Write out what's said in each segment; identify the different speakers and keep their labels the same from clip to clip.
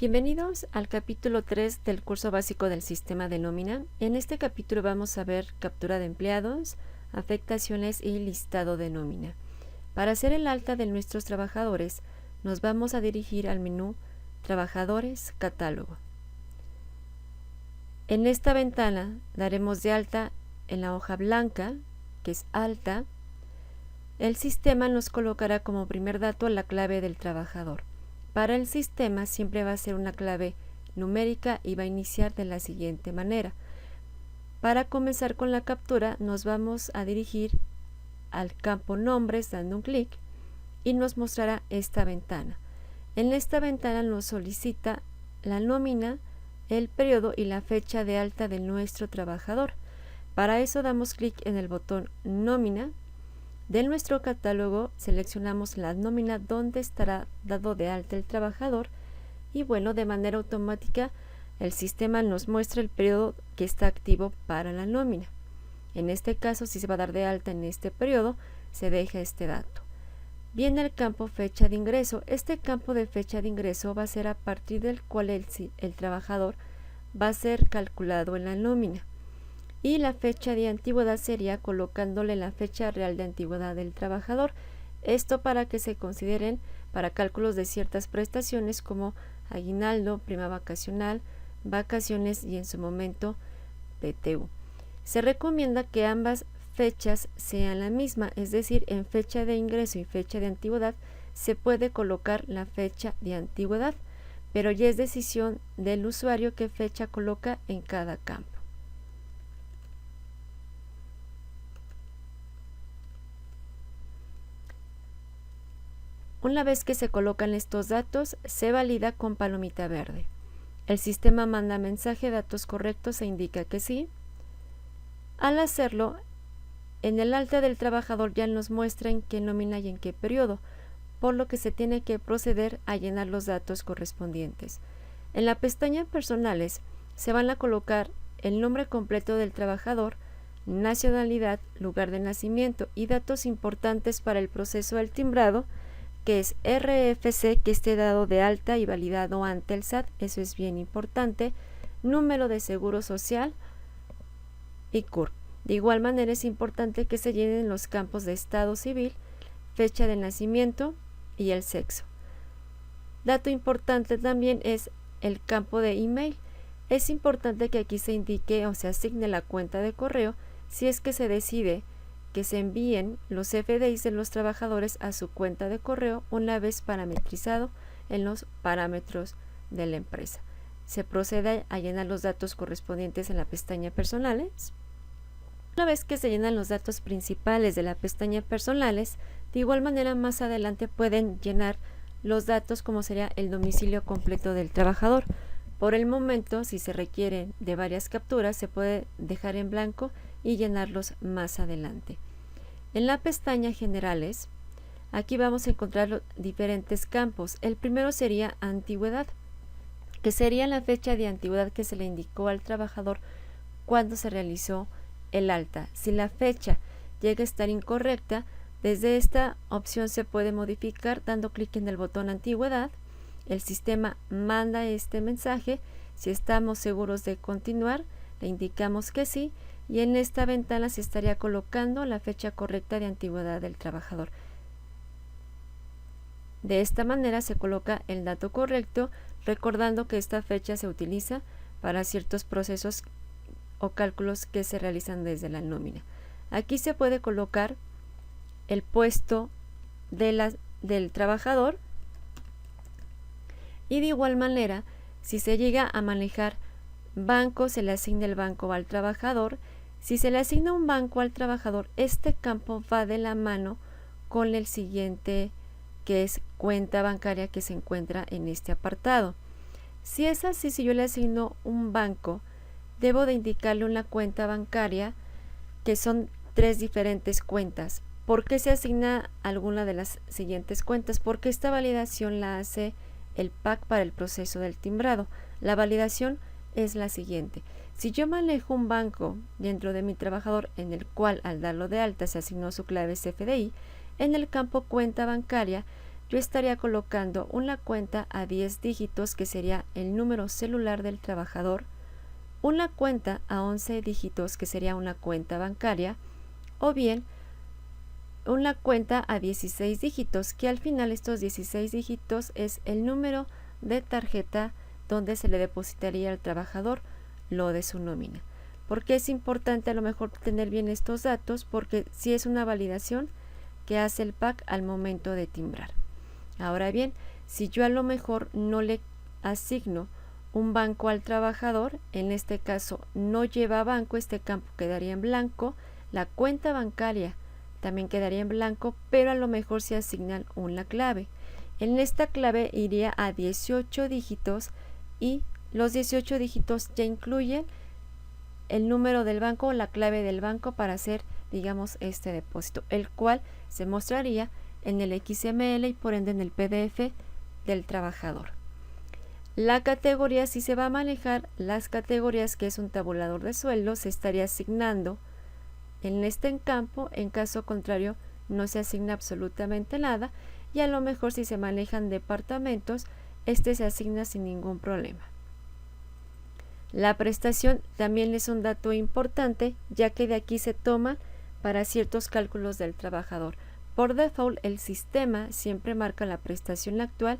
Speaker 1: Bienvenidos al capítulo 3 del curso básico del sistema de nómina. En este capítulo vamos a ver captura de empleados, afectaciones y listado de nómina. Para hacer el alta de nuestros trabajadores, nos vamos a dirigir al menú Trabajadores, Catálogo. En esta ventana daremos de alta en la hoja blanca, que es alta. El sistema nos colocará como primer dato la clave del trabajador. Para el sistema siempre va a ser una clave numérica y va a iniciar de la siguiente manera. Para comenzar con la captura nos vamos a dirigir al campo nombres dando un clic y nos mostrará esta ventana. En esta ventana nos solicita la nómina, el periodo y la fecha de alta de nuestro trabajador. Para eso damos clic en el botón nómina. De nuestro catálogo seleccionamos la nómina donde estará dado de alta el trabajador y bueno, de manera automática el sistema nos muestra el periodo que está activo para la nómina. En este caso, si se va a dar de alta en este periodo, se deja este dato. Viene el campo fecha de ingreso. Este campo de fecha de ingreso va a ser a partir del cual el trabajador va a ser calculado en la nómina. Y la fecha de antigüedad sería colocándole la fecha real de antigüedad del trabajador. Esto para que se consideren para cálculos de ciertas prestaciones como aguinaldo, prima vacacional, vacaciones y en su momento PTU. Se recomienda que ambas fechas sean la misma, es decir, en fecha de ingreso y fecha de antigüedad se puede colocar la fecha de antigüedad, pero ya es decisión del usuario qué fecha coloca en cada campo. Una vez que se colocan estos datos, se valida con palomita verde. El sistema manda mensaje datos correctos e indica que sí. Al hacerlo, en el alta del trabajador ya nos muestra en qué nómina y en qué periodo, por lo que se tiene que proceder a llenar los datos correspondientes. En la pestaña Personales se van a colocar el nombre completo del trabajador, nacionalidad, lugar de nacimiento y datos importantes para el proceso del timbrado, que es RFC, que esté dado de alta y validado ante el SAT, eso es bien importante, número de seguro social y CURP. De igual manera es importante que se llenen los campos de estado civil, fecha de nacimiento y el sexo. Dato importante también es el campo de email. Es importante que aquí se indique o se asigne la cuenta de correo si es que se decide que se envíen los FDIs de los trabajadores a su cuenta de correo una vez parametrizado en los parámetros de la empresa. Se procede a llenar los datos correspondientes en la pestaña Personales. Una vez que se llenan los datos principales de la pestaña Personales, de igual manera más adelante pueden llenar los datos como sería el domicilio completo del trabajador. Por el momento, si se requieren de varias capturas, se puede dejar en blanco y llenarlos más adelante. En la pestaña Generales, aquí vamos a encontrar los diferentes campos. El primero sería Antigüedad, que sería la fecha de antigüedad que se le indicó al trabajador cuando se realizó el alta. Si la fecha llega a estar incorrecta, desde esta opción se puede modificar dando clic en el botón Antigüedad. El sistema manda este mensaje. Si estamos seguros de continuar, le indicamos que sí, y en esta ventana se estaría colocando la fecha correcta de antigüedad del trabajador. De esta manera se coloca el dato correcto, recordando que esta fecha se utiliza para ciertos procesos o cálculos que se realizan desde la nómina. Aquí se puede colocar el puesto del trabajador y de igual manera, si se llega a manejar banco, se le asigna el banco al trabajador. Si se le asigna un banco al trabajador, este campo va de la mano con el siguiente, que es cuenta bancaria, que se encuentra en este apartado. Si es así, si yo le asigno un banco, debo de indicarle una cuenta bancaria, que son 3 diferentes cuentas. ¿Por qué se asigna alguna de las siguientes cuentas? Porque esta validación la hace el PAC para el proceso del timbrado. La validación es la siguiente: si yo manejo un banco dentro de mi trabajador en el cual al darlo de alta se asignó su clave CFDI, en el campo cuenta bancaria yo estaría colocando una cuenta a 10 dígitos, que sería el número celular del trabajador, una cuenta a 11 dígitos, que sería una cuenta bancaria, o bien una cuenta a 16 dígitos, que al final estos 16 dígitos es el número de tarjeta donde se le depositaría al trabajador lo de su nómina. Porque es importante a lo mejor tener bien estos datos, porque si es una validación que hace el PAC al momento de timbrar. Ahora bien, si yo a lo mejor no le asigno un banco al trabajador, en este caso no lleva banco, este campo quedaría en blanco, la cuenta bancaria también quedaría en blanco, pero a lo mejor se asignan una clave. En esta clave iría a 18 dígitos y los 18 dígitos ya incluyen el número del banco o la clave del banco para hacer, digamos, este depósito, el cual se mostraría en el XML y por ende en el PDF del trabajador. La categoría, si se va a manejar las categorías, que es un tabulador de sueldos, se estaría asignando en este campo. En caso contrario no se asigna absolutamente nada, y a lo mejor si se manejan departamentos, este se asigna sin ningún problema. La prestación también es un dato importante, ya que de aquí se toma para ciertos cálculos del trabajador. Por default, el sistema siempre marca la prestación actual,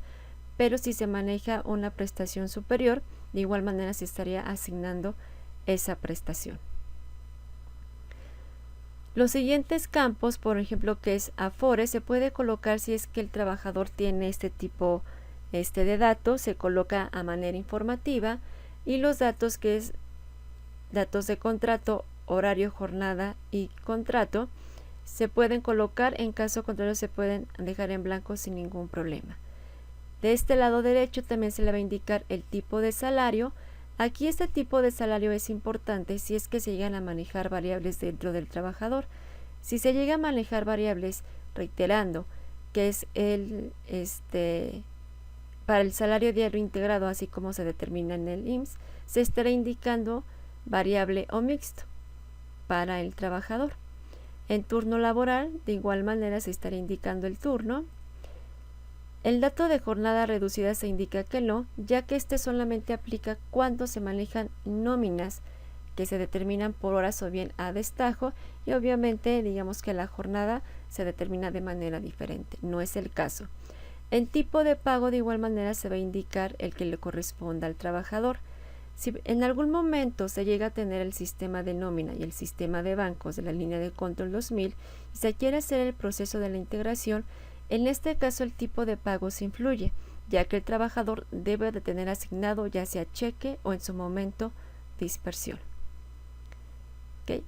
Speaker 1: pero si se maneja una prestación superior, de igual manera se estaría asignando esa prestación. Los siguientes campos, por ejemplo, que es Afore, se puede colocar si es que el trabajador tiene este tipo de datos, se coloca a manera informativa, y los datos, que es datos de contrato, horario, jornada y contrato, se pueden colocar, en caso contrario se pueden dejar en blanco sin ningún problema. De este lado derecho también se le va a indicar el tipo de salario. Aquí este tipo de salario es importante si es que se llegan a manejar variables dentro del trabajador. Si se llega a manejar variables, reiterando que es para el salario diario integrado, así como se determina en el IMSS, se estará indicando variable o mixto para el trabajador. En turno laboral, de igual manera se estará indicando el turno. El dato de jornada reducida se indica que no, ya que este solamente aplica cuando se manejan nóminas que se determinan por horas o bien a destajo, y obviamente digamos que la jornada se determina de manera diferente, no es el caso. En tipo de pago, de igual manera se va a indicar el que le corresponda al trabajador. Si en algún momento se llega a tener el sistema de nómina y el sistema de bancos de la línea de control 2000 y se quiere hacer el proceso de la integración, en este caso el tipo de pago se influye, ya que el trabajador debe de tener asignado ya sea cheque o en su momento dispersión.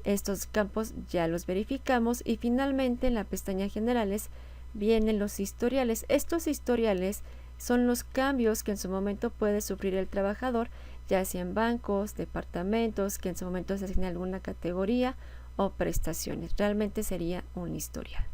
Speaker 1: Estos campos ya los verificamos, y finalmente en la pestaña generales vienen los historiales. Estos historiales son los cambios que en su momento puede sufrir el trabajador, ya sea en bancos, departamentos, que en su momento se asigne alguna categoría o prestaciones. Realmente sería un historial.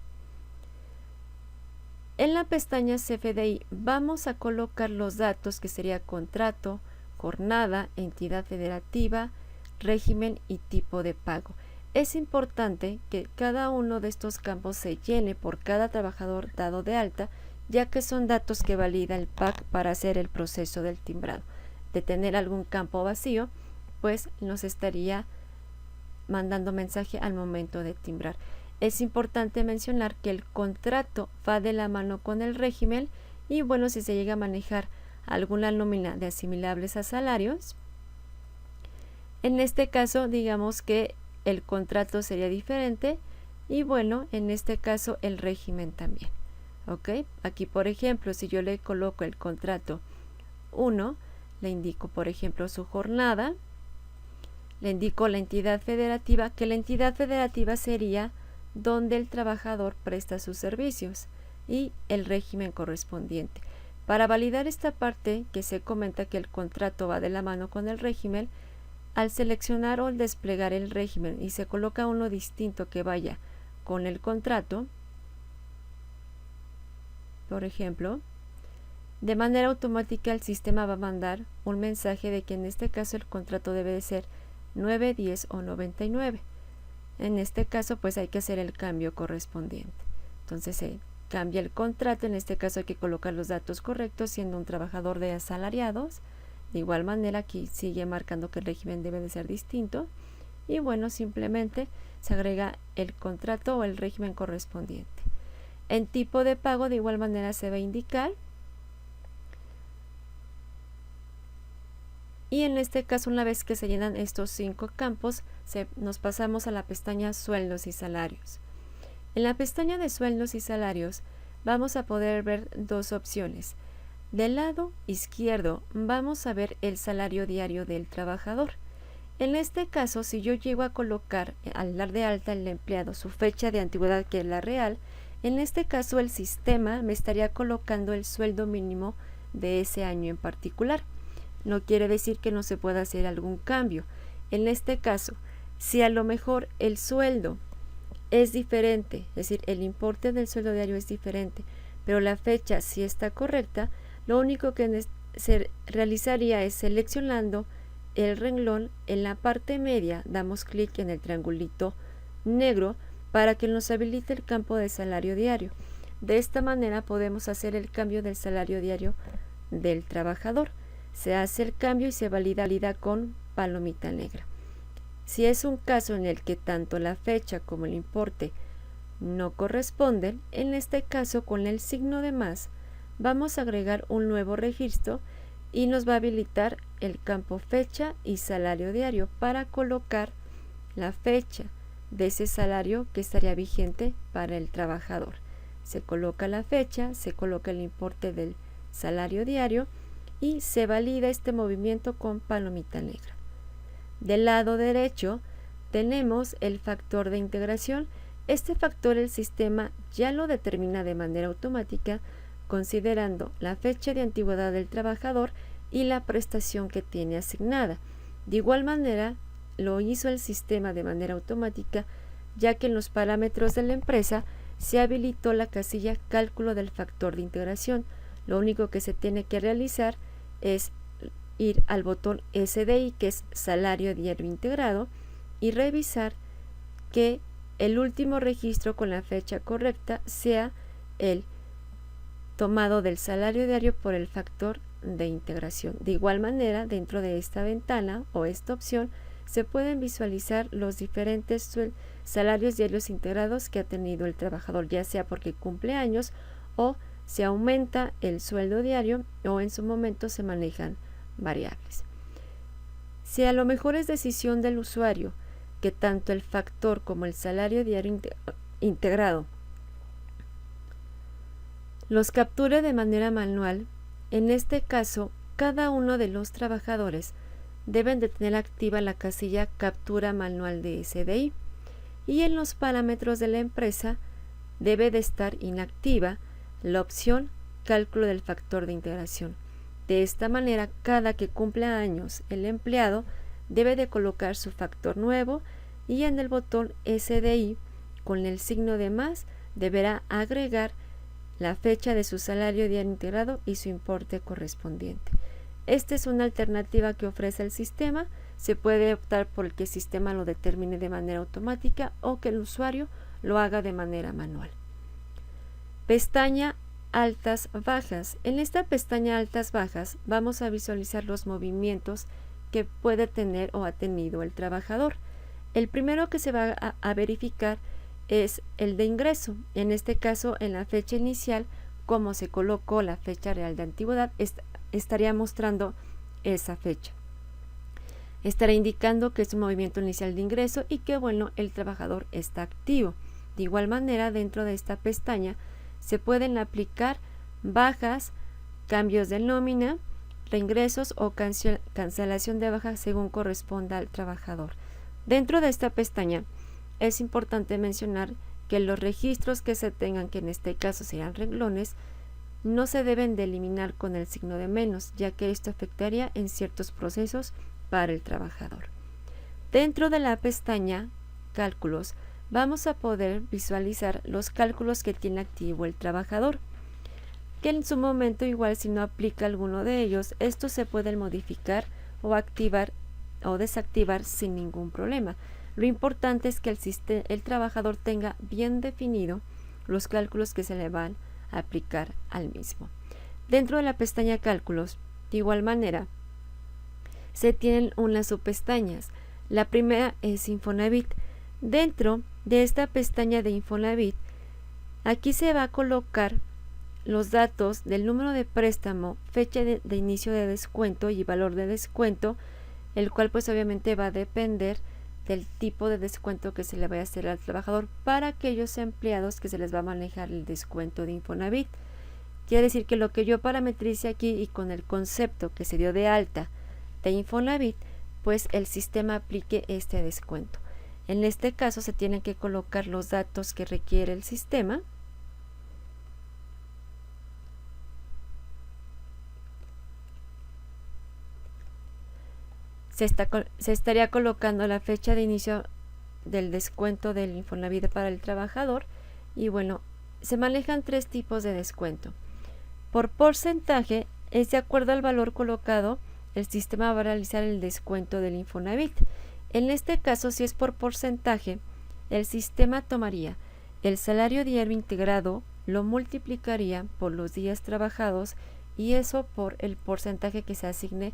Speaker 1: En la pestaña CFDI vamos a colocar los datos, que sería contrato, jornada, entidad federativa, régimen y tipo de pago. Es importante que cada uno de estos campos se llene por cada trabajador dado de alta, ya que son datos que valida el PAC para hacer el proceso del timbrado. De tener algún campo vacío, pues nos estaría mandando mensaje al momento de timbrar. Es importante mencionar que el contrato va de la mano con el régimen, y bueno, si se llega a manejar alguna nómina de asimilables a salarios, en este caso digamos que el contrato sería diferente, y bueno, en este caso el régimen también. Aquí por ejemplo, si yo le coloco el contrato 1, le indico por ejemplo su jornada, le indico la entidad federativa, que la entidad federativa sería donde el trabajador presta sus servicios, y el régimen correspondiente. Para validar esta parte que se comenta que el contrato va de la mano con el régimen, al seleccionar o al desplegar el régimen y se coloca uno distinto que vaya con el contrato, por ejemplo, de manera automática el sistema va a mandar un mensaje de que en este caso el contrato debe de ser 9, 10 o 99. En este caso pues hay que hacer el cambio correspondiente. Entonces se cambia el contrato. En este caso hay que colocar los datos correctos, siendo un trabajador de asalariados. De igual manera aquí sigue marcando que el régimen debe de ser distinto. Y bueno, simplemente se agrega el contrato o el régimen correspondiente. En tipo de pago de igual manera se va a indicar. Y en este caso, una vez que se llenan estos 5 campos, nos pasamos a la pestaña Sueldos y Salarios. En la pestaña de Sueldos y Salarios vamos a poder ver 2 opciones. Del lado izquierdo vamos a ver el salario diario del trabajador. En este caso, si yo llego a colocar al dar de alta al empleado su fecha de antigüedad, que es la real, en este caso el sistema me estaría colocando el sueldo mínimo de ese año en particular. No quiere decir que no se pueda hacer algún cambio. En este caso, si a lo mejor el sueldo es diferente, es decir, el importe del sueldo diario es diferente, pero la fecha sí está correcta, lo único que se realizaría es seleccionando el renglón. En la parte media damos clic en el triangulito negro para que nos habilite el campo de salario diario. De esta manera podemos hacer el cambio del salario diario del trabajador. Se hace el cambio y se valida con palomita negra. Si es un caso en el que tanto la fecha como el importe no corresponden, en este caso con el signo de más vamos a agregar un nuevo registro y nos va a habilitar el campo fecha y salario diario para colocar la fecha de ese salario que estaría vigente para el trabajador. Se coloca la fecha, se coloca el importe del salario diario y se valida este movimiento con palomita negra. Del lado derecho tenemos el factor de integración. Este factor el sistema ya lo determina de manera automática considerando la fecha de antigüedad del trabajador y la prestación que tiene asignada. De igual manera lo hizo el sistema de manera automática, ya que en los parámetros de la empresa se habilitó la casilla cálculo del factor de integración. Lo único que se tiene que realizar es ir al botón SDI, que es salario diario integrado, y revisar que el último registro con la fecha correcta sea el tomado del salario diario por el factor de integración. De igual manera, dentro de esta ventana o esta opción se pueden visualizar los diferentes salarios diarios integrados que ha tenido el trabajador, ya sea porque cumple años o se aumenta el sueldo diario o en su momento se manejan variables. Si a lo mejor es decisión del usuario que tanto el factor como el salario diario integrado los capture de manera manual, en este caso cada uno de los trabajadores deben de tener activa la casilla captura manual de SDI y en los parámetros de la empresa debe de estar inactiva la opción cálculo del factor de integración. De esta manera, cada que cumpla años el empleado debe de colocar su factor nuevo y en el botón SDI con el signo de más deberá agregar la fecha de su salario diario integrado y su importe correspondiente. Esta es una alternativa que ofrece el sistema. Se puede optar por el que el sistema lo determine de manera automática o que el usuario lo haga de manera manual. Pestaña altas bajas. En esta pestaña altas bajas vamos a visualizar los movimientos que puede tener o ha tenido el trabajador. El primero que se va a verificar es el de ingreso. En este caso, en la fecha inicial, como se colocó la fecha real de antigüedad, estaría mostrando esa fecha. Estará indicando que es un movimiento inicial de ingreso y que bueno, el trabajador está activo. De igual manera, dentro de esta pestaña se pueden aplicar bajas, cambios de nómina, reingresos o cancelación de baja según corresponda al trabajador. Dentro de esta pestaña es importante mencionar que los registros que se tengan, que en este caso serán renglones, no se deben de eliminar con el signo de menos, ya que esto afectaría en ciertos procesos para el trabajador. Dentro de la pestaña Cálculos, vamos a poder visualizar los cálculos que tiene activo el trabajador, que en su momento igual si no aplica alguno de ellos, estos se pueden modificar o activar o desactivar sin ningún problema. Lo importante es que el trabajador tenga bien definido los cálculos que se le van a aplicar al mismo. Dentro de la pestaña Cálculos, de igual manera, se tienen unas subpestañas. La primera es Infonavit. Dentro de esta pestaña de Infonavit, aquí se va a colocar los datos del número de préstamo, fecha de inicio de descuento y valor de descuento, el cual pues obviamente va a depender del tipo de descuento que se le vaya a hacer al trabajador para aquellos empleados que se les va a manejar el descuento de Infonavit. Quiere decir que lo que yo parametrice aquí y con el concepto que se dio de alta de Infonavit, pues el sistema aplique este descuento. En este caso se tienen que colocar los datos que requiere el sistema. Se estaría colocando la fecha de inicio del descuento del Infonavit para el trabajador y bueno, se manejan tres tipos de descuento. Por porcentaje, es de acuerdo al valor colocado, el sistema va a realizar el descuento del Infonavit. En este caso, si es por porcentaje, el sistema tomaría el salario diario integrado, lo multiplicaría por los días trabajados y eso por el porcentaje que se asigne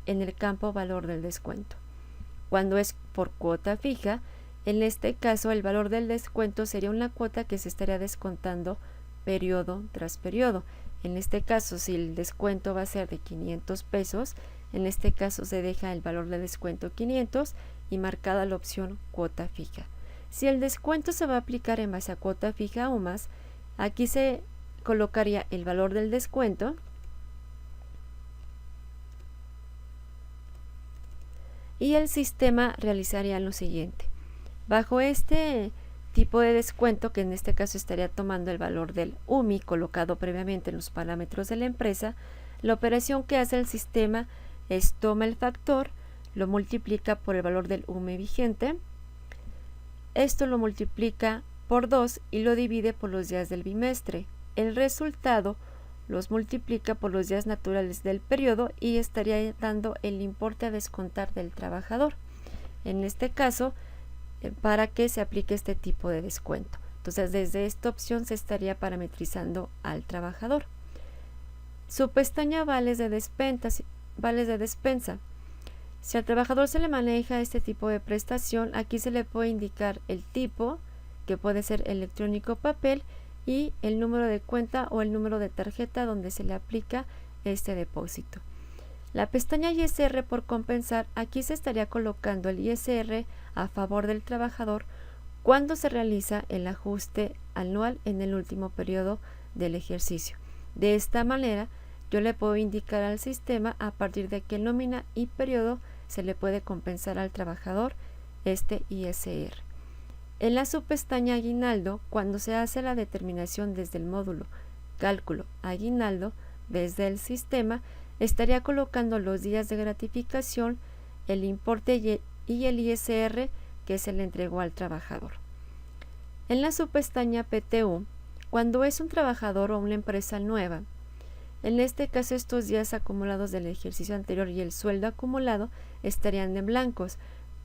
Speaker 1: en el campo valor del descuento. Cuando es por cuota fija, en este caso el valor del descuento sería una cuota que se estaría descontando periodo tras periodo. En este caso, si el descuento va a ser de 500 pesos, en este caso se deja el valor de descuento 500 y marcada la opción cuota fija. Si el descuento se va a aplicar en base a cuota fija o más, aquí se colocaría el valor del descuento y el sistema realizaría lo siguiente. Bajo este tipo de descuento, que en este caso estaría tomando el valor del UMI colocado previamente en los parámetros de la empresa, la operación que hace el sistema es toma el factor, lo multiplica por el valor del UMI vigente, esto lo multiplica por 2 y lo divide por los días del bimestre. El resultado los multiplica por los días naturales del periodo y estaría dando el importe a descontar del trabajador. En este caso, para que se aplique este tipo de descuento. Entonces, desde esta opción se estaría parametrizando al trabajador. Su pestaña vales de despensa. Si al trabajador se le maneja este tipo de prestación, aquí se le puede indicar el tipo, que puede ser electrónico papel, y el número de cuenta o el número de tarjeta donde se le aplica este depósito. La pestaña ISR por compensar, aquí se estaría colocando el ISR a favor del trabajador cuando se realiza el ajuste anual en el último periodo del ejercicio. De esta manera, yo le puedo indicar al sistema a partir de qué nómina y periodo se le puede compensar al trabajador este ISR. En la subpestaña Aguinaldo, cuando se hace la determinación desde el módulo Cálculo Aguinaldo, desde el sistema, estaría colocando los días de gratificación, el importe y el ISR que se le entregó al trabajador. En la subpestaña PTU, cuando es un trabajador o una empresa nueva, en este caso estos días acumulados del ejercicio anterior y el sueldo acumulado estarían en blancos,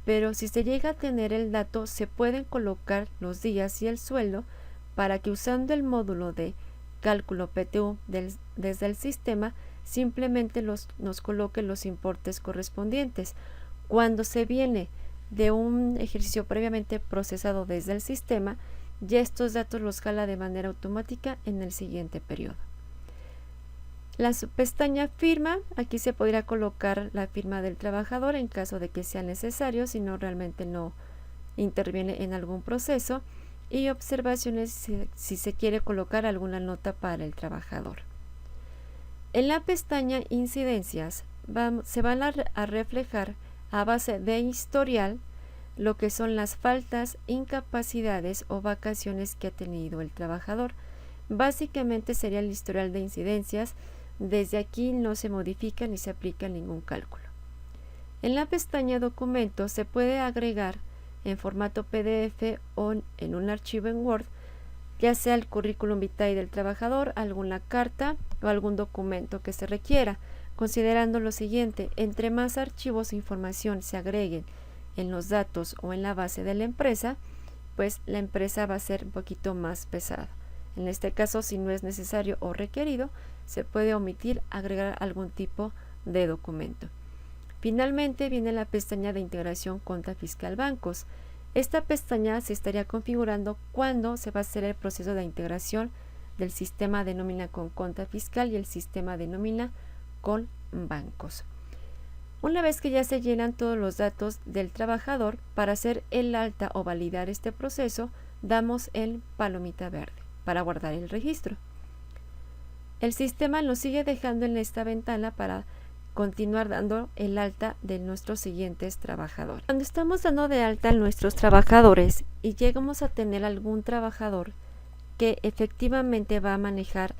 Speaker 1: pero si se llega a tener el dato se pueden colocar los días y el sueldo para que usando el módulo de cálculo PTU desde el sistema simplemente nos coloque los importes correspondientes. Cuando se viene de un ejercicio previamente procesado desde el sistema, ya estos datos los jala de manera automática en el siguiente periodo. La pestaña firma, aquí se podría colocar la firma del trabajador en caso de que sea necesario, si no realmente no interviene en algún proceso, y observaciones si se quiere colocar alguna nota para el trabajador. En la pestaña incidencias se van a reflejar a base de historial lo que son las faltas, incapacidades o vacaciones que ha tenido el trabajador. Básicamente sería el historial de incidencias. Desde aquí no se modifica ni se aplica ningún cálculo. En la pestaña documentos se puede agregar en formato PDF o en un archivo en Word, ya sea el currículum vitae del trabajador, alguna carta o algún documento que se requiera, considerando lo siguiente: entre más archivos e información se agreguen en los datos o en la base de la empresa, pues la empresa va a ser un poquito más pesada. En este caso, si no es necesario o requerido, se puede omitir agregar algún tipo de documento. Finalmente viene la pestaña de integración cuenta fiscal bancos. Esta pestaña se estaría configurando cuando se va a hacer el proceso de integración del sistema de nómina con cuenta fiscal y el sistema de nómina con bancos. Una vez que ya se llenan todos los datos del trabajador, para hacer el alta o validar este proceso, damos el palomita verde para guardar el registro. El sistema nos sigue dejando en esta ventana para continuar dando el alta de nuestros siguientes trabajadores. Cuando estamos dando de alta a nuestros trabajadores y llegamos a tener algún trabajador que efectivamente va a manejar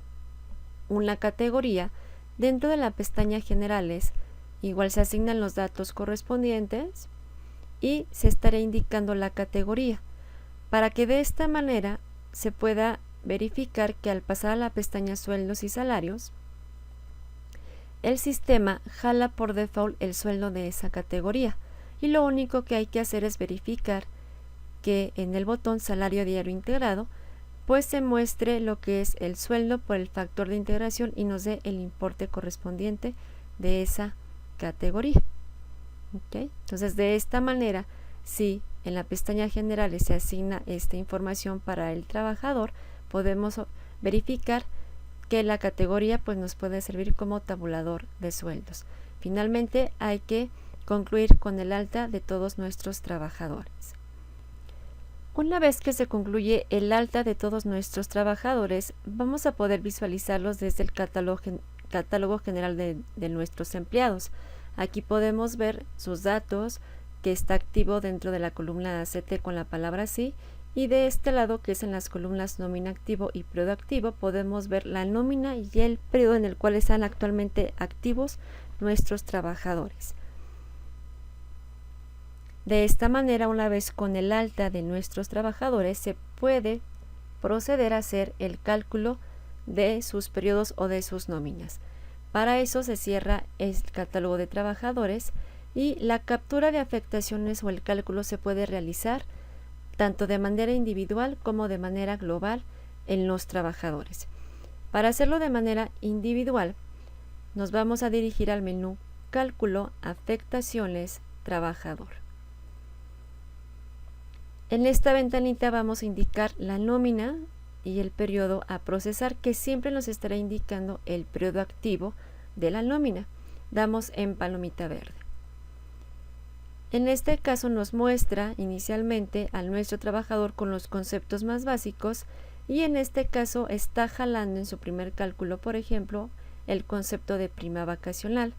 Speaker 1: una categoría, dentro de la pestaña generales, igual se asignan los datos correspondientes y se estará indicando la categoría, para que de esta manera se pueda verificar que al pasar a la pestaña sueldos y salarios, el sistema jala por default el sueldo de esa categoría y lo único que hay que hacer es verificar que en el botón salario diario integrado pues se muestre lo que es el sueldo por el factor de integración y nos dé el importe correspondiente de esa categoría. ¿Okay? Entonces de esta manera, si en la pestaña generales se asigna esta información para el trabajador, podemos verificar que la categoría pues nos puede servir como tabulador de sueldos. Finalmente hay que concluir con el alta de todos nuestros trabajadores. Una vez que se concluye el alta de todos nuestros trabajadores, vamos a poder visualizarlos desde el catálogo general de nuestros empleados. Aquí podemos ver sus datos, que está activo dentro de la columna ACT con la palabra sí, y de este lado, que es en las columnas nómina activo y periodo activo, podemos ver la nómina y el periodo en el cual están actualmente activos nuestros trabajadores. De esta manera, una vez con el alta de nuestros trabajadores, se puede proceder a hacer el cálculo de sus periodos o de sus nóminas. Para eso se cierra el catálogo de trabajadores y la captura de afectaciones o el cálculo se puede realizar tanto de manera individual como de manera global en los trabajadores. Para hacerlo de manera individual, nos vamos a dirigir al menú Cálculo, Afectaciones, Trabajador. En esta ventanita vamos a indicar la nómina y el periodo a procesar, que siempre nos estará indicando el periodo activo de la nómina. Damos en palomita verde. En este caso nos muestra inicialmente a nuestro trabajador con los conceptos más básicos y en este caso está jalando en su primer cálculo, por ejemplo, el concepto de prima vacacional.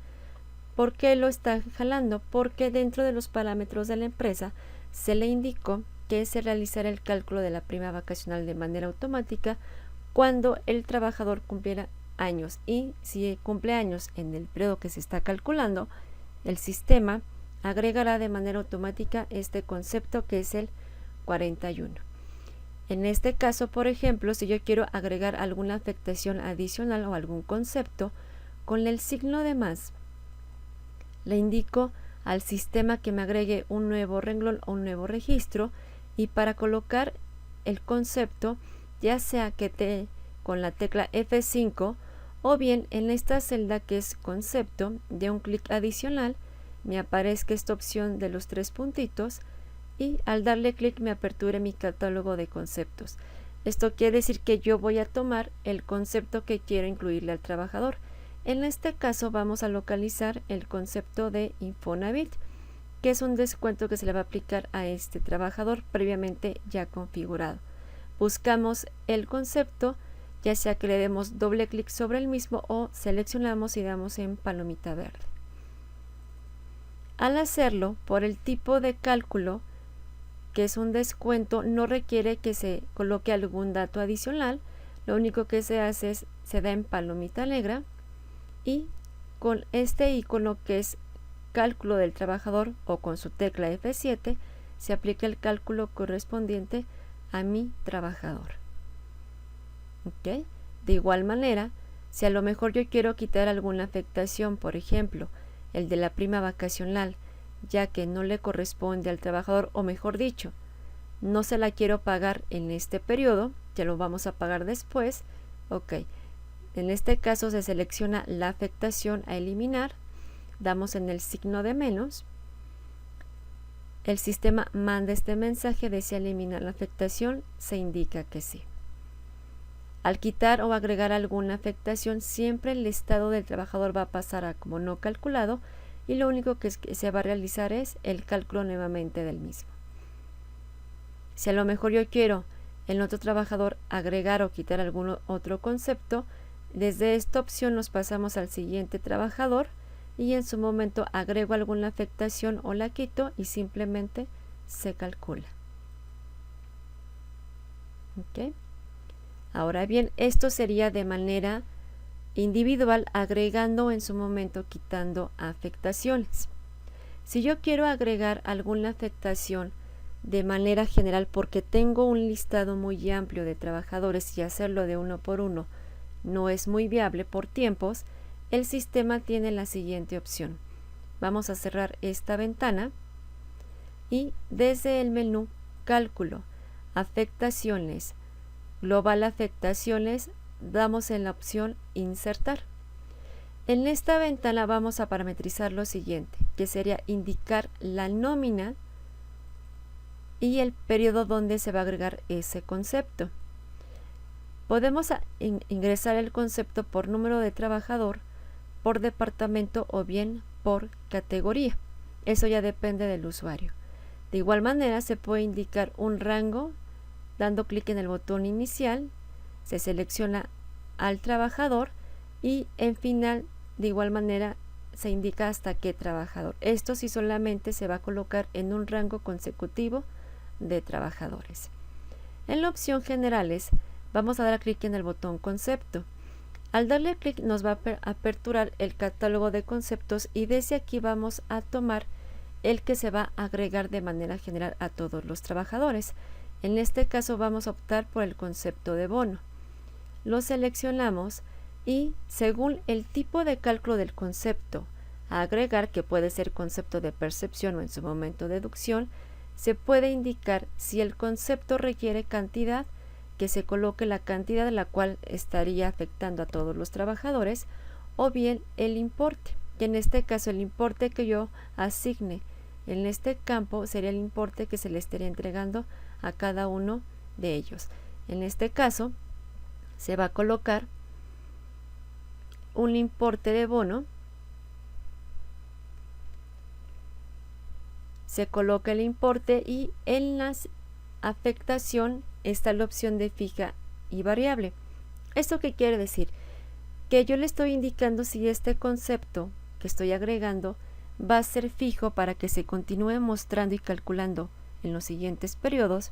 Speaker 1: ¿Por qué lo está jalando? Porque dentro de los parámetros de la empresa se le indicó que se realizará el cálculo de la prima vacacional de manera automática cuando el trabajador cumpliera años, y si cumple años en el periodo que se está calculando, el sistema agregará de manera automática este concepto, que es el 41. En este caso, por ejemplo, si yo quiero agregar alguna afectación adicional o algún concepto, con el signo de más le indico al sistema que me agregue un nuevo renglón o un nuevo registro, y para colocar el concepto, ya sea que te con la tecla F5 o bien en esta celda que es concepto, de un clic adicional me aparezca esta opción de los tres puntitos y al darle clic me aperture mi catálogo de conceptos. Esto quiere decir que yo voy a tomar el concepto que quiero incluirle al trabajador. En este caso vamos a localizar el concepto de Infonavit, que es un descuento que se le va a aplicar a este trabajador previamente ya configurado. Buscamos el concepto, ya sea que le demos doble clic sobre el mismo o seleccionamos y damos en palomita verde. Al hacerlo, por el tipo de cálculo, que es un descuento, no requiere que se coloque algún dato adicional. Lo único que se hace es, se da en palomita negra y con este icono que es cálculo del trabajador o con su tecla F7 se aplica el cálculo correspondiente a mi trabajador. ¿Okay? De igual manera, si a lo mejor yo quiero quitar alguna afectación, por ejemplo, el de la prima vacacional, ya que no le corresponde al trabajador, o mejor dicho, no se la quiero pagar en este periodo, ya lo vamos a pagar después. Ok, en este caso se selecciona la afectación a eliminar, damos en el signo de menos, el sistema manda este mensaje, desea eliminar la afectación, se indica que sí. Al quitar o agregar alguna afectación, siempre el estado del trabajador va a pasar a como no calculado y lo único que se va a realizar es el cálculo nuevamente del mismo. Si a lo mejor yo quiero en otro trabajador agregar o quitar algún otro concepto, desde esta opción nos pasamos al siguiente trabajador y en su momento agrego alguna afectación o la quito y simplemente se calcula. ¿Ok? Ahora bien, esto sería de manera individual, agregando en su momento, quitando afectaciones. Si yo quiero agregar alguna afectación de manera general porque tengo un listado muy amplio de trabajadores y hacerlo de uno por uno no es muy viable por tiempos, el sistema tiene la siguiente opción. Vamos a cerrar esta ventana y desde el menú Cálculo, Afectaciones, Global Afectaciones, damos en la opción Insertar. En esta ventana vamos a parametrizar lo siguiente, que sería indicar la nómina y el periodo donde se va a agregar ese concepto. Podemos ingresar el concepto por número de trabajador, por departamento o bien por categoría. Eso ya depende del usuario. De igual manera se puede indicar un rango dando clic en el botón inicial, se selecciona al trabajador y en final de igual manera se indica hasta qué trabajador. Esto sí solamente se va a colocar en un rango consecutivo de trabajadores. En la opción generales vamos a dar clic en el botón concepto. Al darle clic nos va a aperturar el catálogo de conceptos y desde aquí vamos a tomar el que se va a agregar de manera general a todos los trabajadores. En este caso vamos a optar por el concepto de bono. Lo seleccionamos y según el tipo de cálculo del concepto a agregar, que puede ser concepto de percepción o en su momento deducción, se puede indicar si el concepto requiere cantidad, que se coloque la cantidad de la cual estaría afectando a todos los trabajadores, o bien el importe, que en este caso el importe que yo asigne en este campo sería el importe que se le estaría entregando a cada uno de ellos. En este caso se va a colocar un importe de bono, se coloca el importe y en la afectación está la opción de fija y variable. ¿Esto qué quiere decir? Que yo le estoy indicando si este concepto que estoy agregando va a ser fijo para que se continúe mostrando y calculando en los siguientes periodos,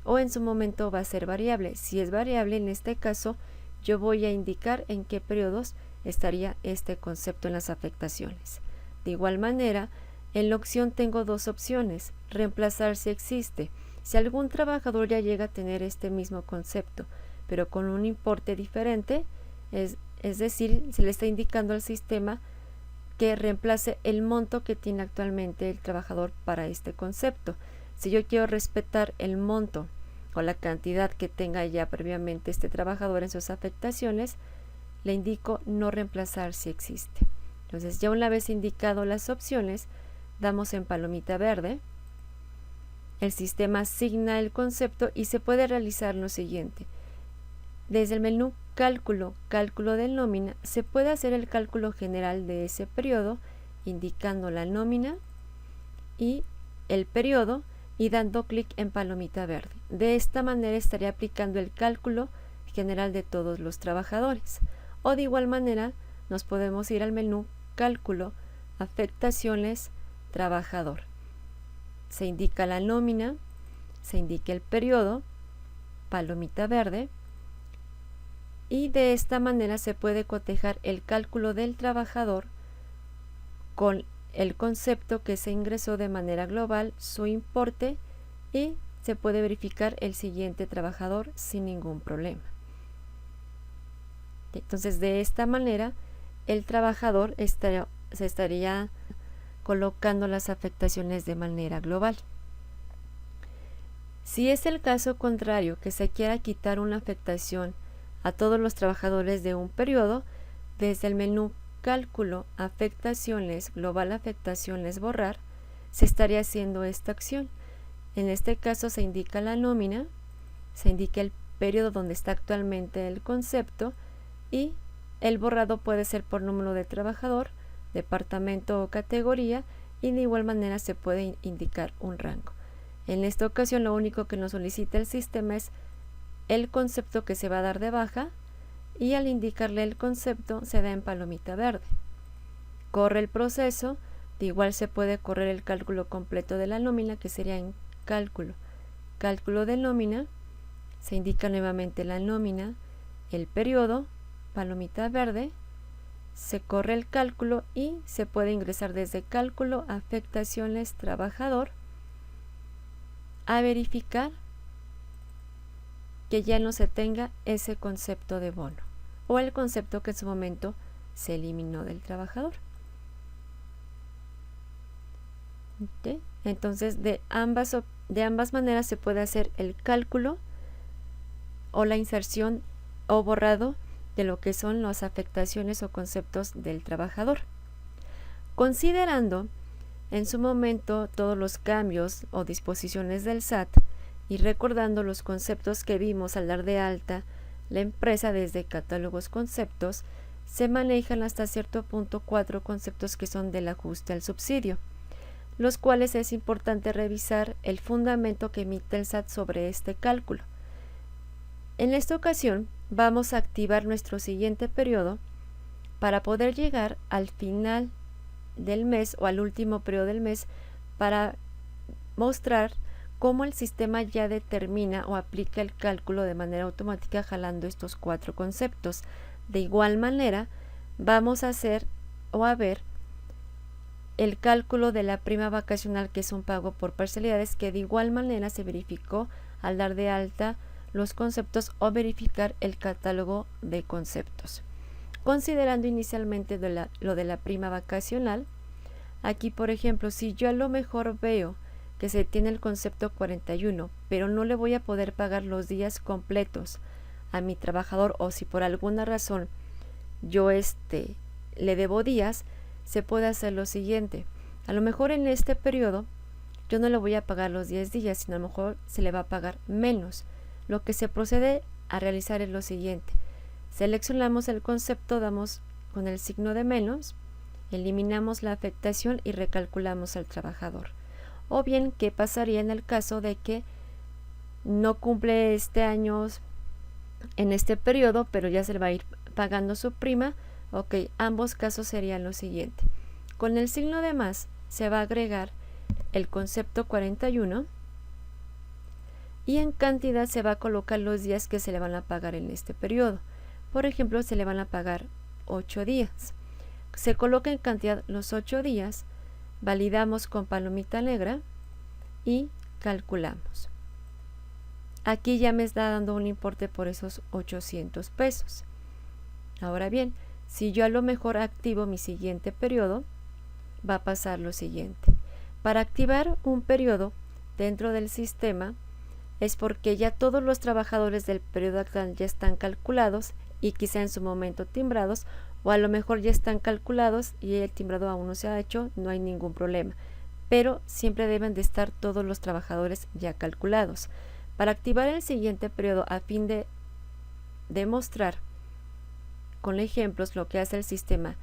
Speaker 1: o en su momento va a ser variable. Si es variable, en este caso yo voy a indicar en qué periodos estaría este concepto en las afectaciones. De igual manera, en la opción tengo dos opciones: reemplazar si existe. Si algún trabajador ya llega a tener este mismo concepto, pero con un importe diferente, es decir, se le está indicando al sistema que reemplace el monto que tiene actualmente el trabajador para este concepto. Si yo quiero respetar el monto o la cantidad que tenga ya previamente este trabajador en sus afectaciones, le indico no reemplazar si existe. Entonces, ya una vez indicado las opciones, damos en palomita verde, el sistema asigna el concepto y se puede realizar lo siguiente. Desde el menú Cálculo, Cálculo de nómina, se puede hacer el cálculo general de ese periodo, indicando la nómina y el periodo y dando clic en palomita verde. De esta manera estaría aplicando el cálculo general de todos los trabajadores. O de igual manera nos podemos ir al menú Cálculo, Afectaciones, Trabajador. Se indica la nómina, se indica el periodo, palomita verde, y de esta manera se puede cotejar el cálculo del trabajador con el concepto que se ingresó de manera global, su importe, y se puede verificar el siguiente trabajador sin ningún problema. Entonces, de esta manera el trabajador se estaría colocando las afectaciones de manera global. Si es el caso contrario, que se quiera quitar una afectación a todos los trabajadores de un periodo, desde el menú Cálculo, Afectaciones, Global Afectaciones, Borrar, se estaría haciendo esta acción. En este caso se indica la nómina, se indica el periodo donde está actualmente el concepto y el borrado puede ser por número de trabajador, departamento o categoría, y de igual manera se puede indicar un rango. En esta ocasión lo único que nos solicita el sistema es el concepto que se va a dar de baja, y al indicarle el concepto se da en palomita verde. Corre el proceso, de igual se puede correr el cálculo completo de la nómina, que sería en cálculo, cálculo de nómina, se indica nuevamente la nómina, el periodo, palomita verde, se corre el cálculo y se puede ingresar desde cálculo, afectaciones, trabajador, a verificar que ya no se tenga ese concepto de bono o el concepto que en su momento se eliminó del trabajador. ¿Okay? Entonces de ambas maneras se puede hacer el cálculo o la inserción o borrado de lo que son las afectaciones o conceptos del trabajador. Considerando en su momento todos los cambios o disposiciones del SAT y recordando los conceptos que vimos al dar de alta la empresa desde catálogos conceptos, se manejan hasta cierto punto 4 conceptos que son del ajuste al subsidio, los cuales es importante revisar el fundamento que emite el SAT sobre este cálculo. En esta ocasión vamos a activar nuestro siguiente periodo para poder llegar al final del mes o al último periodo del mes para mostrar cómo el sistema ya determina o aplica el cálculo de manera automática jalando estos 4 conceptos. De igual manera vamos a hacer o a ver el cálculo de la prima vacacional, que es un pago por parcialidades, que de igual manera se verificó al dar de alta los conceptos o verificar el catálogo de conceptos. Considerando inicialmente lo de la prima vacacional, aquí por ejemplo, si yo a lo mejor veo que se tiene el concepto 41, pero no le voy a poder pagar los días completos a mi trabajador, o si por alguna razón yo le debo días, se puede hacer lo siguiente. A lo mejor en este periodo yo no le voy a pagar los 10 días, sino a lo mejor se le va a pagar menos. Lo que se procede a realizar es lo siguiente. Seleccionamos el concepto, damos con el signo de menos, eliminamos la afectación y recalculamos al trabajador. O bien, ¿qué pasaría en el caso de que no cumple este año en este periodo, pero ya se le va a ir pagando su prima? Ok, ambos casos serían lo siguiente. Con el signo de más se va a agregar el concepto 41 y en cantidad se va a colocar los días que se le van a pagar en este periodo. Por ejemplo, se le van a pagar 8 días. Se coloca en cantidad los 8 días, validamos con palomita negra y calculamos. Aquí ya me está dando un importe por esos 800 pesos. Ahora bien, si yo a lo mejor activo mi siguiente periodo, va a pasar lo siguiente. Para activar un periodo dentro del sistema es porque ya todos los trabajadores del periodo actual ya están calculados y quizá en su momento timbrados, o a lo mejor ya están calculados y el timbrado aún no se ha hecho, no hay ningún problema. Pero siempre deben de estar todos los trabajadores ya calculados. Para activar el siguiente periodo, a fin de demostrar con ejemplos lo que hace el sistema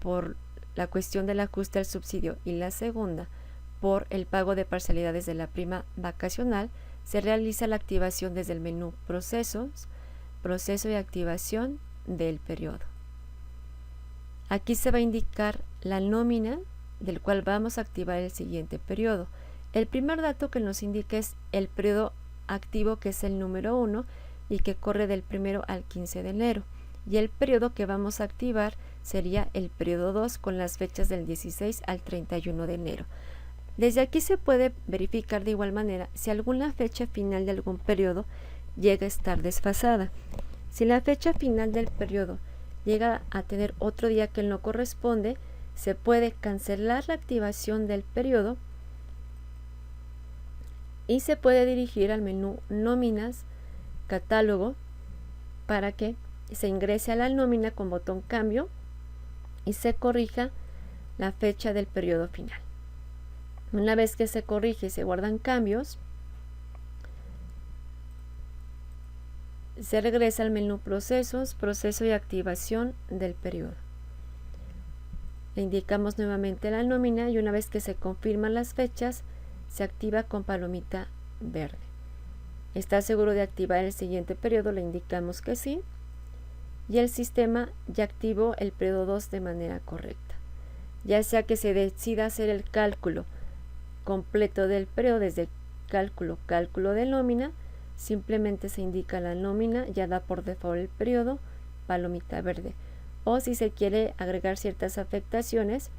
Speaker 1: por la cuestión del ajuste al subsidio y la segunda por el pago de parcialidades de la prima vacacional, se realiza la activación desde el menú Procesos, Proceso y Activación del periodo. Aquí se va a indicar la nómina del cual vamos a activar el siguiente periodo. El primer dato que nos indica es el periodo activo, que es el número 1 y que corre del 1 al 15 de enero. Y el periodo que vamos a activar sería el periodo 2 con las fechas del 16 al 31 de enero. Desde aquí se puede verificar de igual manera si alguna fecha final de algún periodo llega a estar desfasada. Si la fecha final del periodo llega a tener otro día que no corresponde, se puede cancelar la activación del periodo y se puede dirigir al menú Nóminas, Catálogo, para que se ingrese a la nómina con botón Cambio y se corrija la fecha del periodo final. Una vez que se corrige y se guardan cambios, se regresa al menú Procesos, Proceso y Activación del periodo. Le indicamos nuevamente la nómina y una vez que se confirman las fechas, se activa con palomita verde. ¿Está seguro de activar el siguiente periodo? Le indicamos que sí. Y el sistema ya activó el periodo 2 de manera correcta. Ya sea que se decida hacer el cálculo completo del periodo desde cálculo de nómina, simplemente se indica la nómina, ya da por default el periodo, palomita verde. O si se quiere agregar ciertas afectaciones,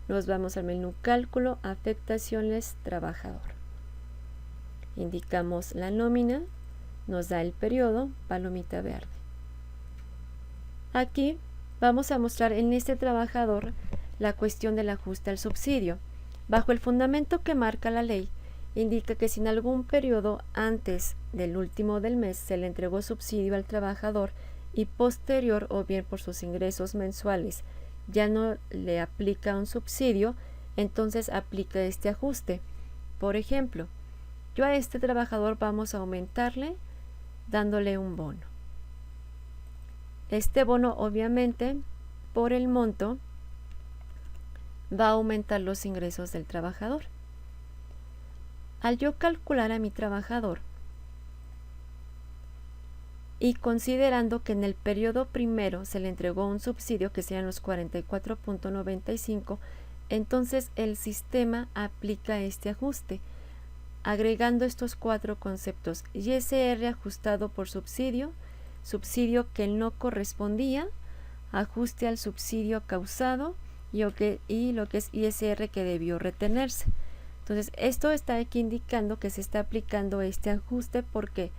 Speaker 1: nos vamos al menú Cálculo, Afectaciones, Trabajador. Indicamos la nómina, nos da el periodo, palomita verde. Aquí vamos a mostrar en este trabajador la cuestión del ajuste al subsidio. Bajo el fundamento que marca la ley, indica que si en algún periodo antes del último del mes se le entregó subsidio al trabajador y posterior o bien por sus ingresos mensuales ya no le aplica un subsidio, entonces aplica este ajuste. Por ejemplo, yo a este trabajador vamos a aumentarle dándole un bono. Este bono obviamente por el monto va a aumentar los ingresos del trabajador. Al yo calcular a mi trabajador y considerando que en el periodo primero se le entregó un subsidio que serían los 44.95, entonces el sistema aplica este ajuste, agregando estos 4 conceptos: ISR ajustado por subsidio, subsidio que no correspondía, ajuste al subsidio causado y lo que es ISR que debió retenerse. Entonces esto está aquí indicando que se está aplicando este ajuste porque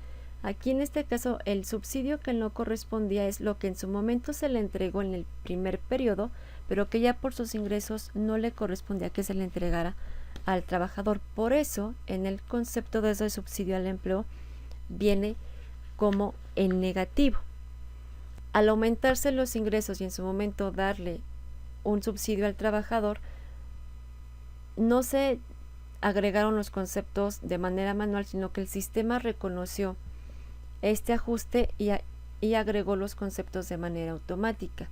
Speaker 1: aquí en este caso el subsidio que no correspondía es lo que en su momento se le entregó en el primer periodo, pero que ya por sus ingresos no le correspondía que se le entregara al trabajador. Por eso en el concepto de ese subsidio al empleo viene como en negativo. Al aumentarse los ingresos y en su momento darle un subsidio al trabajador, no se agregaron los conceptos de manera manual, sino que el sistema reconoció este ajuste y agregó los conceptos de manera automática.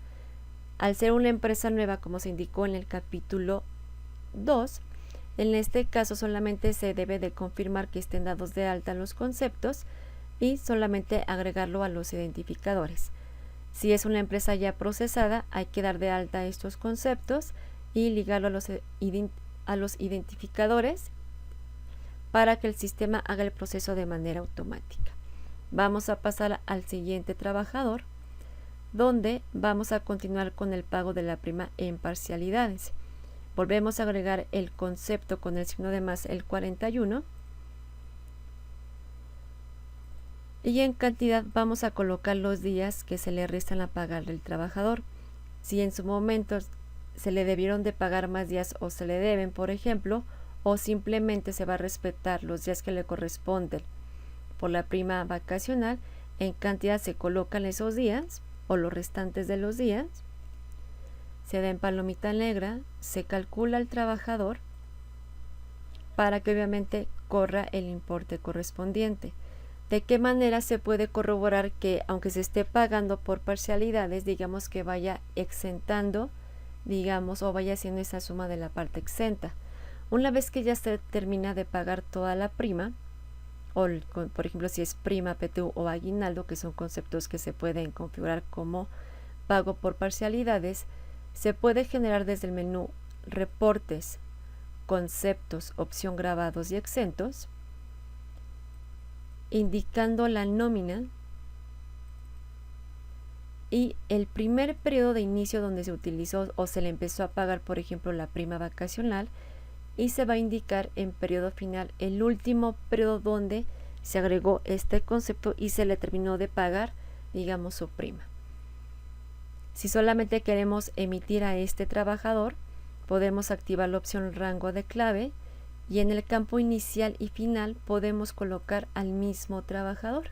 Speaker 1: Al ser una empresa nueva, como se indicó en el capítulo 2, en este caso solamente se debe de confirmar que estén dados de alta los conceptos y solamente agregarlo a los identificadores. Si es una empresa ya procesada, hay que dar de alta estos conceptos y ligarlo a los identificadores para que el sistema haga el proceso de manera automática. Vamos a pasar al siguiente trabajador, donde vamos a continuar con el pago de la prima en parcialidades. Volvemos a agregar el concepto con el signo de más, el 41. Y en cantidad vamos a colocar los días que se le restan a pagar del trabajador. Si en su momento se le debieron de pagar más días o se le deben, por ejemplo, o simplemente se va a respetar los días que le corresponden por la prima vacacional, en cantidad se colocan esos días o los restantes de los días, se da en palomita negra, se calcula al trabajador para que obviamente corra el importe correspondiente. ¿De qué manera se puede corroborar que aunque se esté pagando por parcialidades, digamos que vaya exentando, digamos, o vaya haciendo esa suma de la parte exenta? Una vez que ya se termina de pagar toda la prima, o por ejemplo si es prima, PTU o aguinaldo, que son conceptos que se pueden configurar como pago por parcialidades, se puede generar desde el menú Reportes, Conceptos, opción Grabados y Exentos, indicando la nómina y el primer periodo de inicio donde se utilizó o se le empezó a pagar, por ejemplo, la prima vacacional, y se va a indicar en periodo final el último periodo donde se agregó este concepto y se le terminó de pagar, digamos, su prima. Si solamente queremos emitir a este trabajador, podemos activar la opción rango de clave y en el campo inicial y final podemos colocar al mismo trabajador.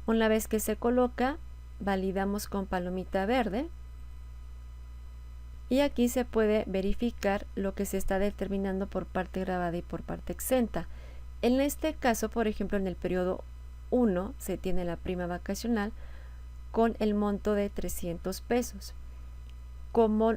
Speaker 1: Una vez que se coloca, validamos con palomita verde y aquí se puede verificar lo que se está determinando por parte grabada y por parte exenta. En este caso, por ejemplo, en el periodo 1 se tiene la prima vacacional con el monto de 300 pesos. Como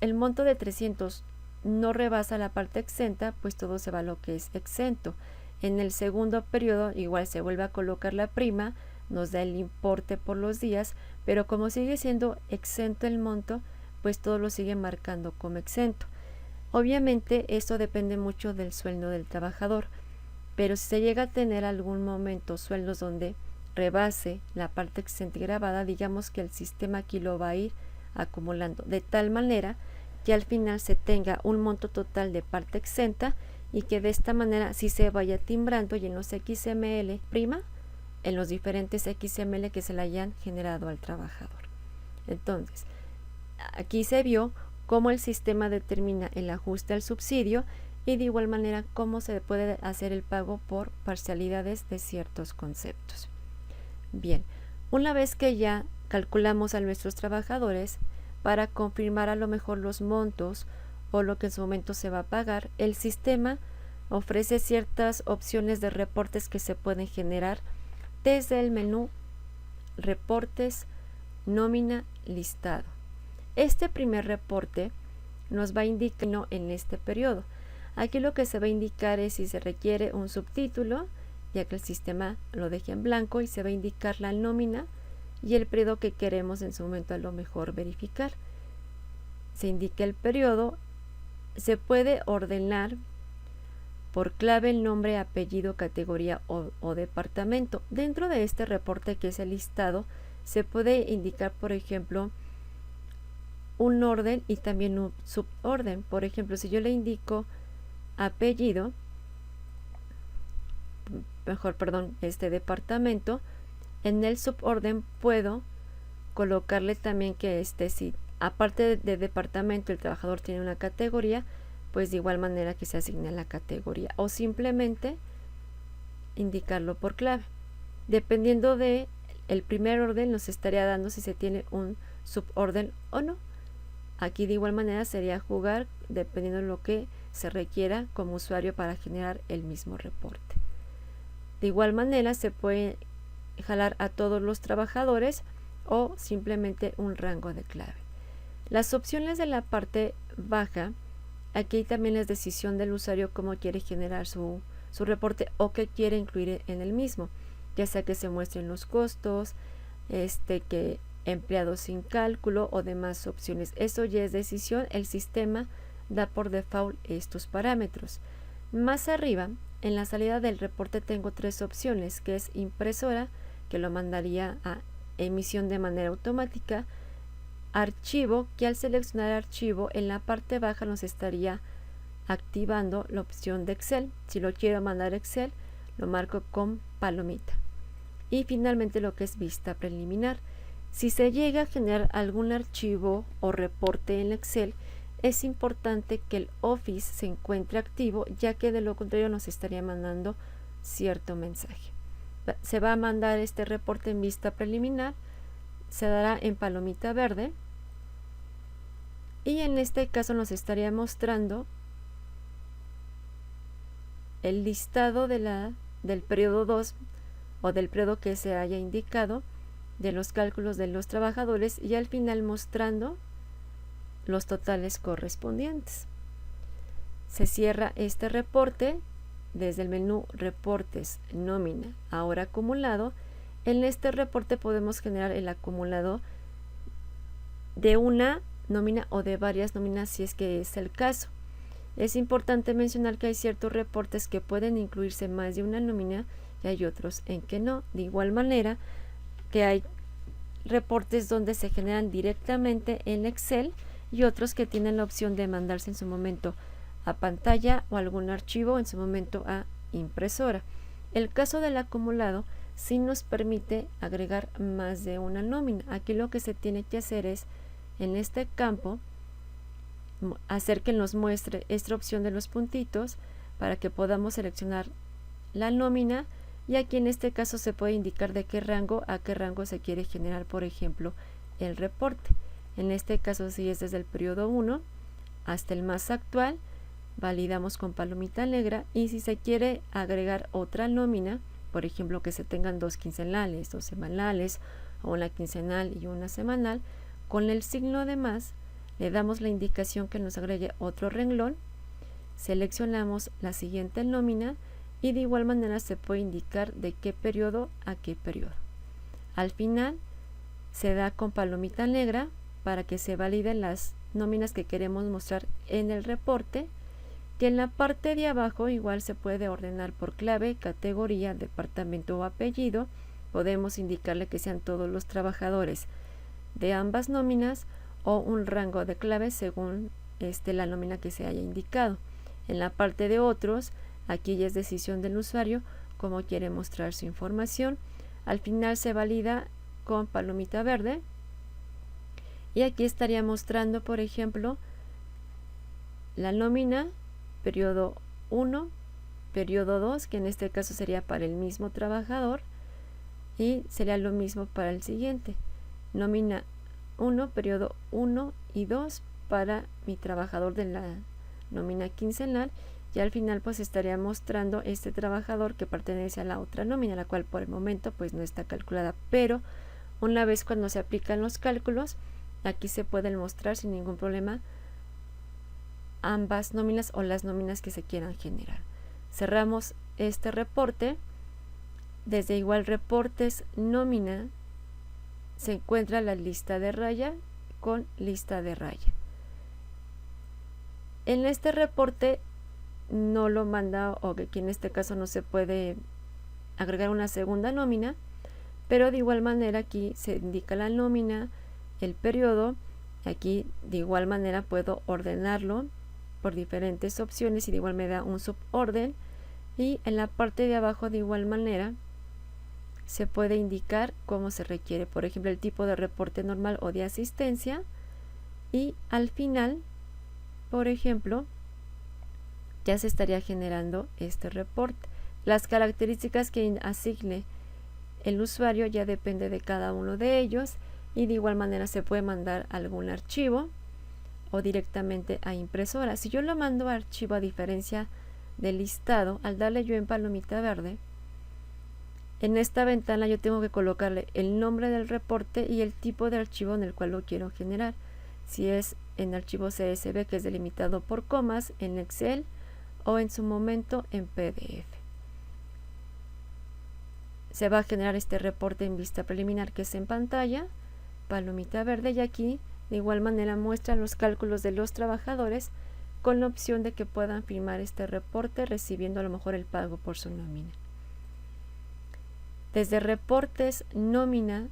Speaker 1: el monto de 300 no rebasa la parte exenta, pues todo se va a lo que es exento. En el segundo periodo igual se vuelve a colocar la prima, nos da el importe por los días, pero como sigue siendo exento el monto, pues todo lo sigue marcando como exento. Obviamente esto depende mucho del sueldo del trabajador, pero si se llega a tener algún momento sueldos donde rebase la parte exenta y grabada, digamos que el sistema aquí lo va a ir acumulando de tal manera que al final se tenga un monto total de parte exenta y que de esta manera sí se vaya timbrando y en los XML prima en los diferentes XML que se le hayan generado al trabajador. Entonces, aquí se vio cómo el sistema determina el ajuste al subsidio y de igual manera cómo se puede hacer el pago por parcialidades de ciertos conceptos. Bien, una vez que ya calculamos a nuestros trabajadores, para confirmar a lo mejor los montos o lo que en su momento se va a pagar, el sistema ofrece ciertas opciones de reportes que se pueden generar desde el menú Reportes, Nómina, Listado. Este primer reporte nos va a indicar en este periodo. Aquí lo que se va a indicar es si se requiere un subtítulo, ya que el sistema lo deja en blanco, y se va a indicar la nómina y el periodo que queremos en su momento a lo mejor verificar. Se indica el periodo, se puede ordenar por clave el nombre, apellido, categoría o departamento. Dentro de este reporte que es el listado, se puede indicar, por ejemplo, un orden y también un suborden. Por ejemplo, si yo le indico apellido, este departamento, en el suborden puedo colocarle también que si aparte de departamento el trabajador tiene una categoría, pues de igual manera que se asigne la categoría, o simplemente indicarlo por clave. Dependiendo de el primer orden nos estaría dando si se tiene un suborden o no. Aquí de igual manera sería jugar dependiendo de lo que se requiera como usuario para generar el mismo reporte. De igual manera se puede jalar a todos los trabajadores o simplemente un rango de clave. Las opciones de la parte baja, aquí también es decisión del usuario cómo quiere generar su reporte o qué quiere incluir en el mismo, ya sea que se muestren los costos, que empleados sin cálculo o demás opciones. Eso ya es decisión, el sistema da por default estos parámetros. Más arriba, en la salida del reporte tengo tres opciones, que es impresora, que lo mandaría a emisión de manera automática, archivo, que al seleccionar archivo en la parte baja nos estaría activando la opción de Excel. Si lo quiero mandar a Excel, lo marco con palomita. Y finalmente lo que es vista preliminar. Si se llega a generar algún archivo o reporte en Excel, es importante que el Office se encuentre activo, ya que de lo contrario nos estaría mandando cierto mensaje. Se va a mandar este reporte en vista preliminar, se dará en palomita verde y en este caso nos estaría mostrando el listado del periodo 2 o del periodo que se haya indicado de los cálculos de los trabajadores y al final mostrando los totales correspondientes. Se cierra este reporte desde el menú Reportes, Nómina, ahora acumulado. En este reporte podemos generar el acumulado de una nómina o de varias nóminas si es que es el caso. Es importante mencionar que hay ciertos reportes que pueden incluirse más de una nómina y hay otros en que no. De igual manera que hay reportes donde se generan directamente en Excel y otros que tienen la opción de mandarse en su momento a pantalla o algún archivo en su momento a impresora. El caso del acumulado sí nos permite agregar más de una nómina. Aquí lo que se tiene que hacer es, en este campo, hacer que nos muestre esta opción de los puntitos para que podamos seleccionar la nómina, y aquí en este caso se puede indicar de qué rango a qué rango se quiere generar, por ejemplo, el reporte. En este caso, si es desde el periodo 1 hasta el más actual, validamos con palomita negra, y si se quiere agregar otra nómina, por ejemplo que se tengan 2 quincenales, 2 semanales, o una quincenal y una semanal, con el signo de más le damos la indicación que nos agregue otro renglón, seleccionamos la siguiente nómina, y de igual manera se puede indicar de qué periodo a qué periodo. Al final se da con palomita negra para que se validen las nóminas que queremos mostrar en el reporte, que en la parte de abajo igual se puede ordenar por clave, categoría, departamento o apellido. Podemos indicarle que sean todos los trabajadores de ambas nóminas, o un rango de clave según la nómina que se haya indicado. En la parte de otros, aquí ya es decisión del usuario cómo quiere mostrar su información. Al final se valida con palomita verde, y aquí estaría mostrando, por ejemplo, la nómina periodo 1, periodo 2, que en este caso sería para el mismo trabajador, y sería lo mismo para el siguiente, nómina 1, periodo 1 y 2 para mi trabajador de la nómina quincenal, y al final pues estaría mostrando este trabajador que pertenece a la otra nómina, la cual por el momento pues no está calculada, pero una vez cuando se aplican los cálculos, aquí se pueden mostrar sin ningún problema ambas nóminas o las nóminas que se quieran generar. Cerramos este reporte. Desde igual reportes nómina se encuentra la lista de raya con lista de raya. En este reporte no lo manda, o que aquí en este caso no se puede agregar una segunda nómina, pero de igual manera aquí se indica la nómina, el periodo. Aquí de igual manera puedo ordenarlo por diferentes opciones, y de igual me da un suborden, y en la parte de abajo de igual manera se puede indicar cómo se requiere, por ejemplo el tipo de reporte normal o de asistencia, y al final, por ejemplo, ya se estaría generando este reporte. Las características que asigne el usuario ya depende de cada uno de ellos, y de igual manera se puede mandar algún archivo o directamente a impresora. Si yo lo mando a archivo, a diferencia del listado, al darle yo en palomita verde, en esta ventana yo tengo que colocarle el nombre del reporte y el tipo de archivo en el cual lo quiero generar. Si es en archivo CSV, que es delimitado por comas, en Excel, o en su momento en PDF. Se va a generar este reporte en vista preliminar, que es en pantalla, palomita verde, y aquí de igual manera muestra los cálculos de los trabajadores con la opción de que puedan firmar este reporte recibiendo a lo mejor el pago por su nómina. Desde reportes nómina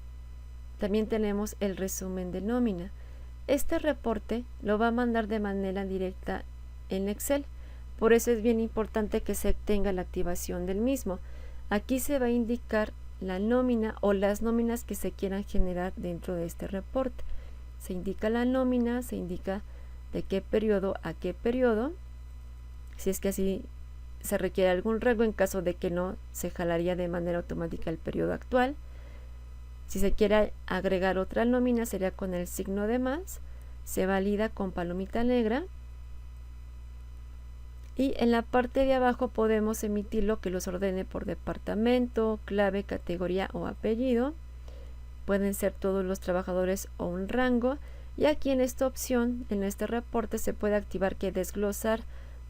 Speaker 1: también tenemos el resumen de nómina. Este reporte lo va a mandar de manera directa en Excel, por eso es bien importante que se tenga la activación del mismo. Aquí se va a indicar la nómina o las nóminas que se quieran generar dentro de este reporte. Se indica la nómina, se indica de qué periodo a qué periodo, si es que así se requiere algún rango. En caso de que no, se jalaría de manera automática el periodo actual. Si se quiere agregar otra nómina, sería con el signo de más, se valida con palomita negra, y en la parte de abajo podemos emitirlo que los ordene por departamento, clave, categoría o apellido. Pueden ser todos los trabajadores o un rango, y aquí en esta opción, en este reporte, se puede activar que desglosar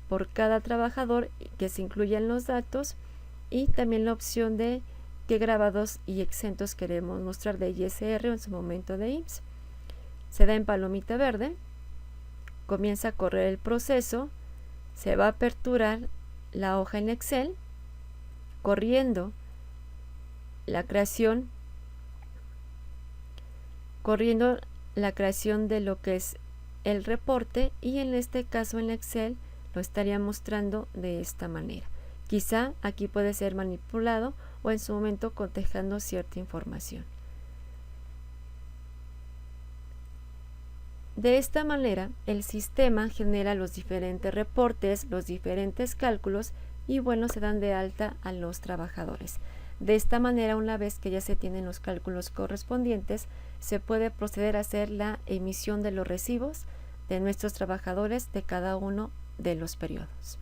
Speaker 1: por cada trabajador, que se incluyan los datos, y también la opción de qué grabados y exentos queremos mostrar de ISR o en su momento de IMSS. Se da en palomita verde, comienza a correr el proceso, se va a aperturar la hoja en Excel, corriendo la creación de lo que es el reporte, y en este caso en Excel lo estaría mostrando de esta manera. Quizá aquí puede ser manipulado o en su momento cotejando cierta información. De esta manera, el sistema genera los diferentes reportes, los diferentes cálculos y bueno, se dan de alta a los trabajadores. De esta manera, una vez que ya se tienen los cálculos correspondientes, se puede proceder a hacer la emisión de los recibos de nuestros trabajadores de cada uno de los periodos.